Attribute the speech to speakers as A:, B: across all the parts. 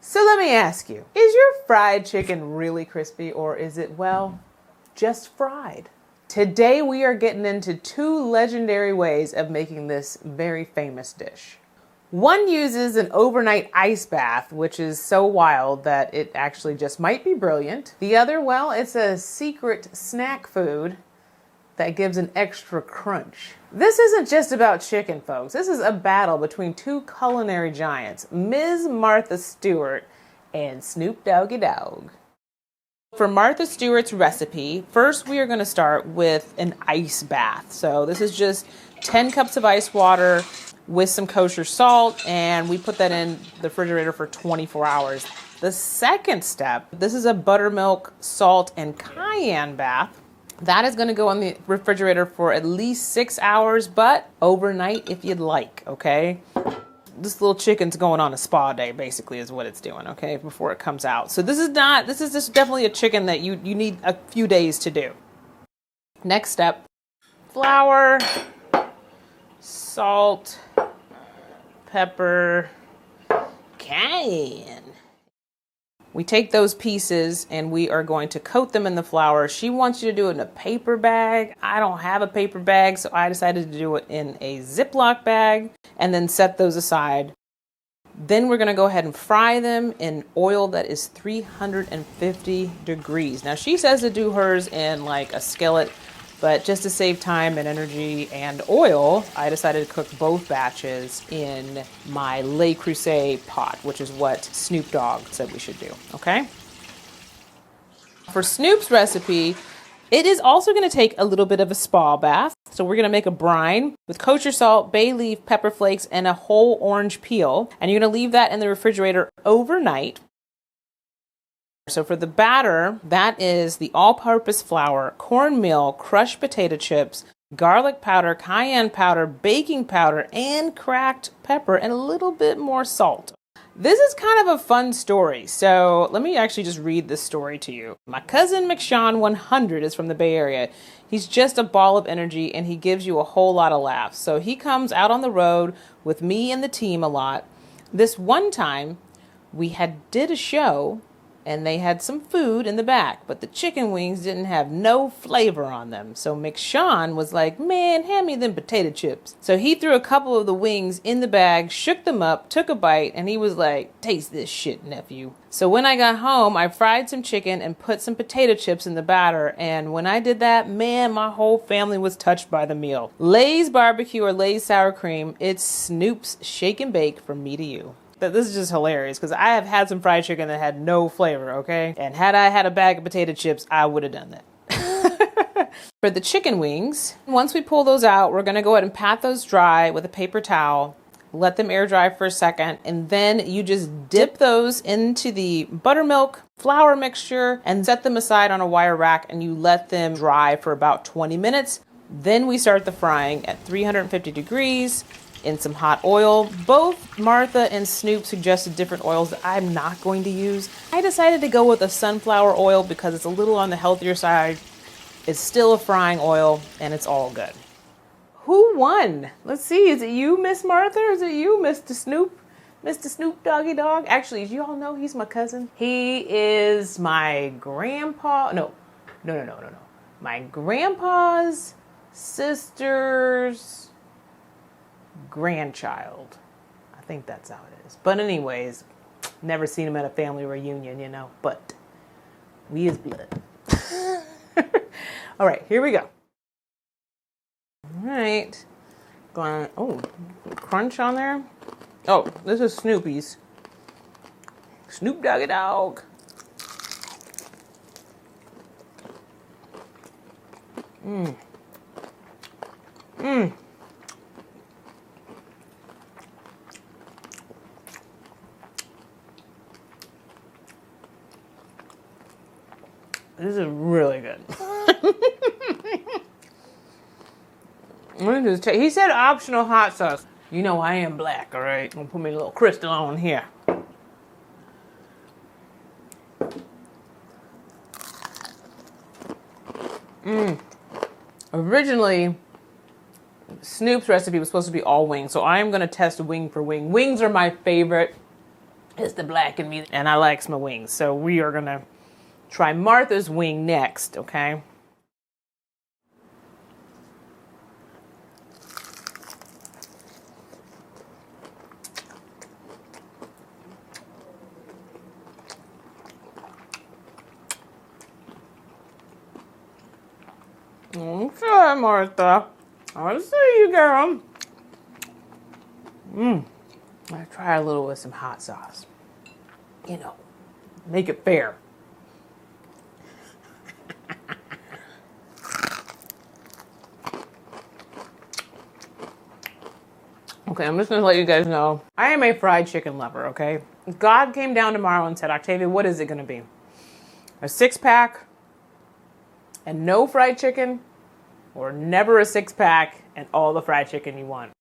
A: So let me ask you, is your fried chicken really crispy, or is it, well, just fried? Today we are getting into two legendary ways of making this very famous dish. One uses an overnight ice bath, which is so wild that it actually just might be brilliant. The other, well, it's a secret snack food that gives an extra crunch. This isn't just about chicken, folks. This is a battle between two culinary giants, Ms. Martha Stewart and Snoop Dogg. For Martha Stewart's recipe, first we are going to start with an ice bath. So this is just 10 cups of ice water with some kosher salt, and we put that in the refrigerator for 24 hours. The second step, this is a buttermilk, salt, and cayenne bath. That is going to go in the refrigerator for at least 6 hours, but overnight if you'd like, okay? This little chicken's going on a spa day, basically, is what it's doing, okay, before it comes out. So this is just definitely a chicken that you need a few days to do. Next step, flour, salt, pepper, cayenne. We take those pieces and we are going to coat them in the flour. She wants you to do it in a paper bag. I don't have a paper bag, so I decided to do it in a Ziploc bag and then set those aside. Then we're going to go ahead and fry them in oil that is 350 degrees. Now she says to do hers in like a skillet, but just to save time and energy and oil, I decided to cook both batches in my Le Creuset pot, which is what Snoop Dogg said we should do, okay? For Snoop's recipe, it is also going to take a little bit of a spa bath. So we're going to make a brine with kosher salt, bay leaf, pepper flakes, and a whole orange peel. And you're going to leave that in the refrigerator overnight. So for the batter, that is the all-purpose flour, cornmeal, crushed potato chips, garlic powder, cayenne powder, baking powder, and cracked pepper, and a little bit more salt. This is kind of a fun story, so let me actually just read this story to you. My cousin McShawn 100 is from the Bay Area. He's just a ball of energy, and he gives you a whole lot of laughs. So he comes out on the road with me and the team a lot. This one time, we did a show, and they had some food in the back, but the chicken wings didn't have no flavor on them. So McShawn was like, man, hand me them potato chips. So he threw a couple of the wings in the bag, shook them up, took a bite, and he was like, taste this shit, nephew. So when I got home, I fried some chicken and put some potato chips in the batter. And when I did that, man, my whole family was touched by the meal. Lay's barbecue or Lay's sour cream, it's Snoop's shake and bake from me to you. This is just hilarious because I have had some fried chicken that had no flavor, okay? And had I had a bag of potato chips, I would have done that. For the chicken wings, once we pull those out, we're going to go ahead and pat those dry with a paper towel, let them air dry for a second, and then you just dip those into the buttermilk flour mixture and set them aside on a wire rack, and you let them dry for about 20 minutes. Then we start the frying at 350 degrees. In some hot oil. Both Martha and Snoop suggested different oils that I'm not going to use. I decided to go with a sunflower oil because it's a little on the healthier side. It's still a frying oil and it's all good. Who won? Let's see. Is it you, Miss Martha, or is it you, Mr. Snoop? Mr. Snoop Doggy Dog? Actually, do you all know he's my cousin? He is my grandpa. No. My grandpa's sister's grandchild. I think that's how it is. But anyways, never seen him at a family reunion, you know, but we is blood. All right, here we go. All right. Going, oh, crunch on there. Oh, this is Snoopy's. Snoop Doggy Dog. This is really good. He said optional hot sauce. You know I am black, all right? I'm gonna put me a little crystal on here. Originally, Snoop's recipe was supposed to be all wings, so I am gonna test wing for wing. Wings are my favorite. It's the black in me. And I likes my wings. So we are going to try Martha's wing next, okay? Okay, Martha. I see you, girl. I try a little with some hot sauce. You know, make it fair. Okay, I'm just gonna let you guys know, I am a fried chicken lover, okay? God came down tomorrow and said, Octavia, what is it gonna be? A 6-pack and no fried chicken, or never a 6-pack and all the fried chicken you want?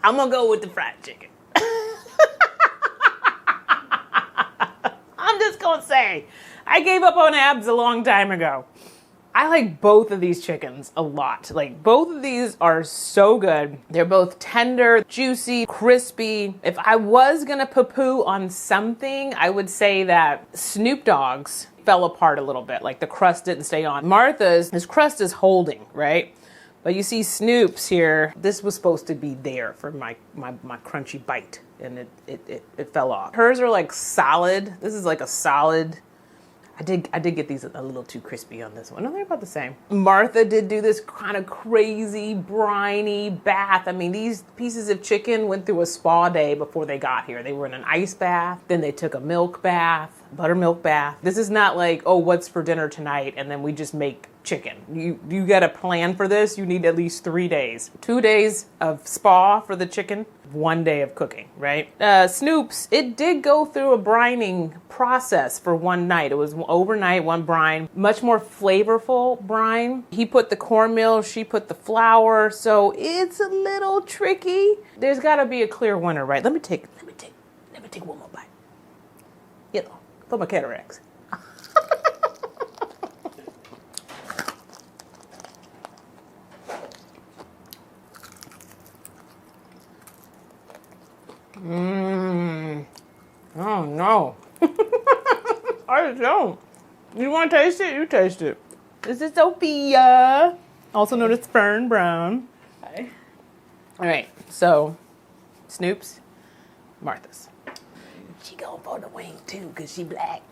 A: I'm gonna go with the fried chicken. I'm just gonna say, I gave up on abs a long time ago. I like both of these chickens a lot. Like, both of these are so good. They're both tender, juicy, crispy. If I was gonna poo-poo on something, I would say that Snoop Dogg's fell apart a little bit. Like, the crust didn't stay on. Martha's, his crust is holding, right? But you see Snoop's here, this was supposed to be there for my crunchy bite, and it fell off. Hers are like solid. This is like a solid. I did get these a little too crispy on this one. No, they're about the same. Martha did do this kind of crazy, briny bath. I mean, these pieces of chicken went through a spa day before they got here. They were in an ice bath, then they took a milk bath, buttermilk bath. This is not like, oh, what's for dinner tonight, and then we just make chicken. You got to plan for this. You need at least 3 days. 2 days of spa for the chicken, 1 day of cooking, right? Snoop's, it did go through a brining process for one night. It was overnight, one brine, much more flavorful brine. He put the cornmeal, she put the flour, so it's a little tricky. There's got to be a clear winner, right? Let me take one more bite. You know, for my cataracts. Oh no. I don't. You want to taste it? You taste it. This is Sophia, also known as Fern Brown.
B: Hi.
A: All right, so Snoop's, Martha's. She going for the wing too, because she black.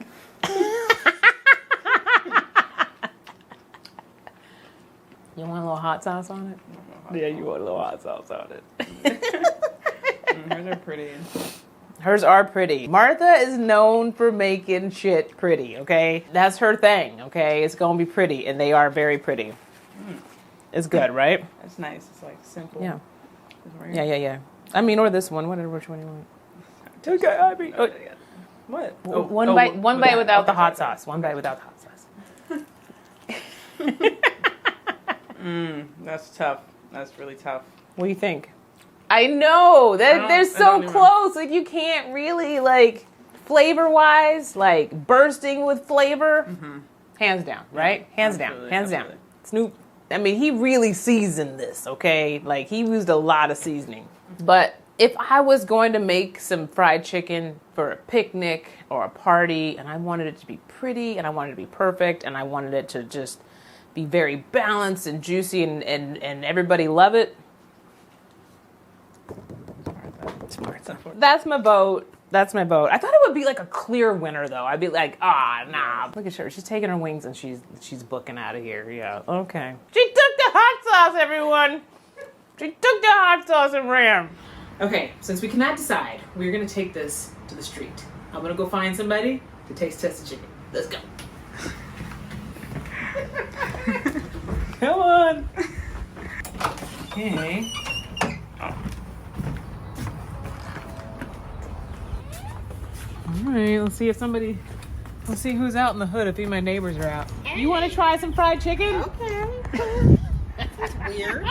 A: You want a little hot sauce on it? Yeah, you want a little hot sauce on it.
B: Hers are pretty.
A: Hers are pretty. Martha is known for making shit pretty, okay? That's her thing, okay? It's gonna be pretty, and they are very pretty. It's good, right?
B: That's nice. It's like simple.
A: Yeah. Yeah. I mean, or this one, which one you want. Okay, I mean,
B: what?
A: One bite without the hot sauce. One bite without the hot sauce.
B: That's tough. That's really tough.
A: What do you think? I know that they're so close. Like, you can't really, like, flavor-wise, like, bursting with flavor. Mm-hmm. Hands down, right? Yeah, hands down. Snoop, I mean, he really seasoned this, okay? Like, he used a lot of seasoning. But if I was going to make some fried chicken for a picnic or a party, and I wanted it to be pretty, and I wanted it to be perfect, and I wanted it to just be very balanced and juicy, and everybody love it, that's my vote. That's my vote. I thought it would be like a clear winner, though. I'd be like, nah. Look at her. She's taking her wings and she's booking out of here. Yeah, okay. She took the hot sauce, everyone. She took the hot sauce and ran. Okay, since we cannot decide, we're going to take this to the street. I'm going to go find somebody to taste test the chicken. Let's go. Come on. Okay. All right, let's see who's out in the hood if any of my neighbors are out. You want to try some fried chicken?
C: Okay. That's weird.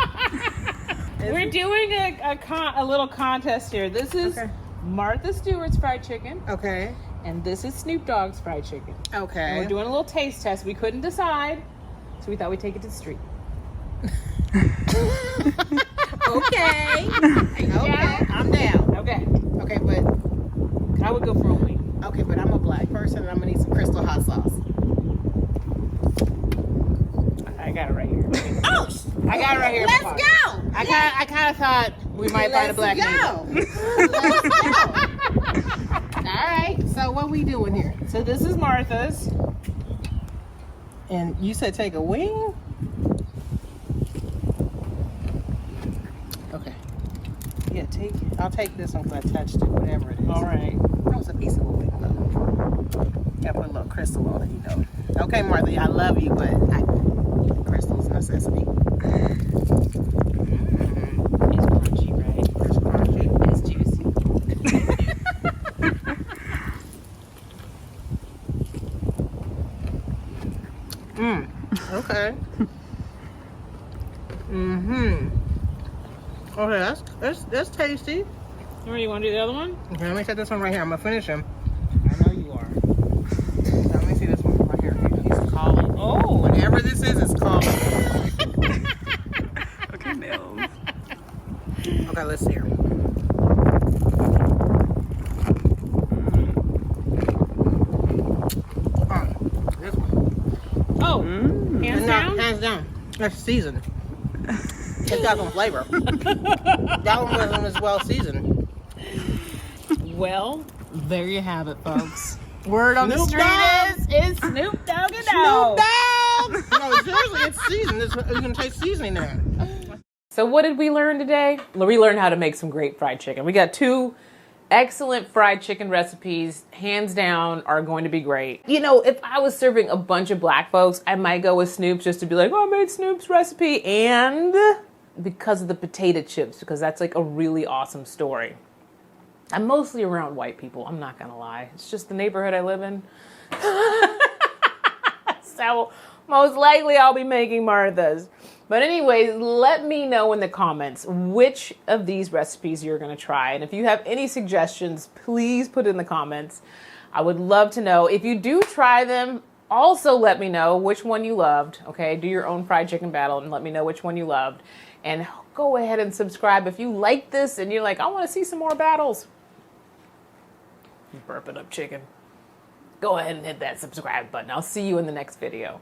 A: We're doing a little contest here. This is Martha Stewart's fried chicken.
C: Okay.
A: And this is Snoop Dogg's fried chicken.
C: Okay.
A: And we're doing a little taste test. We couldn't decide, so we thought we'd take it to the street.
C: Okay. Okay. I'm down.
A: Okay.
C: Okay, but
A: I would go for a wing.
C: okay, but I'm a black person and I'm gonna need some crystal hot sauce.
A: I got it right here.
C: Oh,
A: I got it right here.
C: let's
A: Papa.
C: go.
A: I kind of thought we might find a black neighbor.
C: Let's go. All right. So what we doing here?
A: So this is Martha's.
C: And you said take a wing. Okay.
A: Yeah, take.
C: I'll take this one because I touched it. Whatever it is.
A: All right.
C: That was a piece of a wing though. Gotta put a little crystal on it, you know. Okay, Martha, I love you, but crystal's a necessity.
A: It's crunchy, right?
C: It's crunchy.
A: It's juicy.
C: Okay. Okay, that's tasty.
A: All right, you want to do the other one?
C: Okay, let me set this one right here. I'm gonna finish him.
A: I know you are.
C: Let me see this one right here.
A: He's calling. Oh,
C: Whatever this is, it's called.
B: Okay, Mills.
C: Okay, let's see here. This one.
A: oh, hands down.
C: Hands down. That's seasoned. It's got some flavor. That one wasn't as well seasoned.
A: Well, there you have it, folks. Word on the
C: Snoop
A: street
C: Dogg.
A: is Snoop Dogg and
C: Snoop Dogg! No, seriously, it's seasoned. You can taste seasoning there.
A: So what did we learn today? We learned how to make some great fried chicken. We got 2 excellent fried chicken recipes, hands down, are going to be great. You know, if I was serving a bunch of black folks, I might go with Snoop's just to be like, oh, I made Snoop's recipe, and because of the potato chips, because that's like a really awesome story. I'm mostly around white people, I'm not gonna lie. It's just the neighborhood I live in. So most likely I'll be making Martha's. But anyways, let me know in the comments which of these recipes you're going to try. And if you have any suggestions, please put it in the comments. I would love to know. If you do try them, also let me know which one you loved. Okay, do your own fried chicken battle and let me know which one you loved. And go ahead and subscribe if you like this and you're like, I want to see some more battles. Burping up chicken. Go ahead and hit that subscribe button. I'll see you in the next video.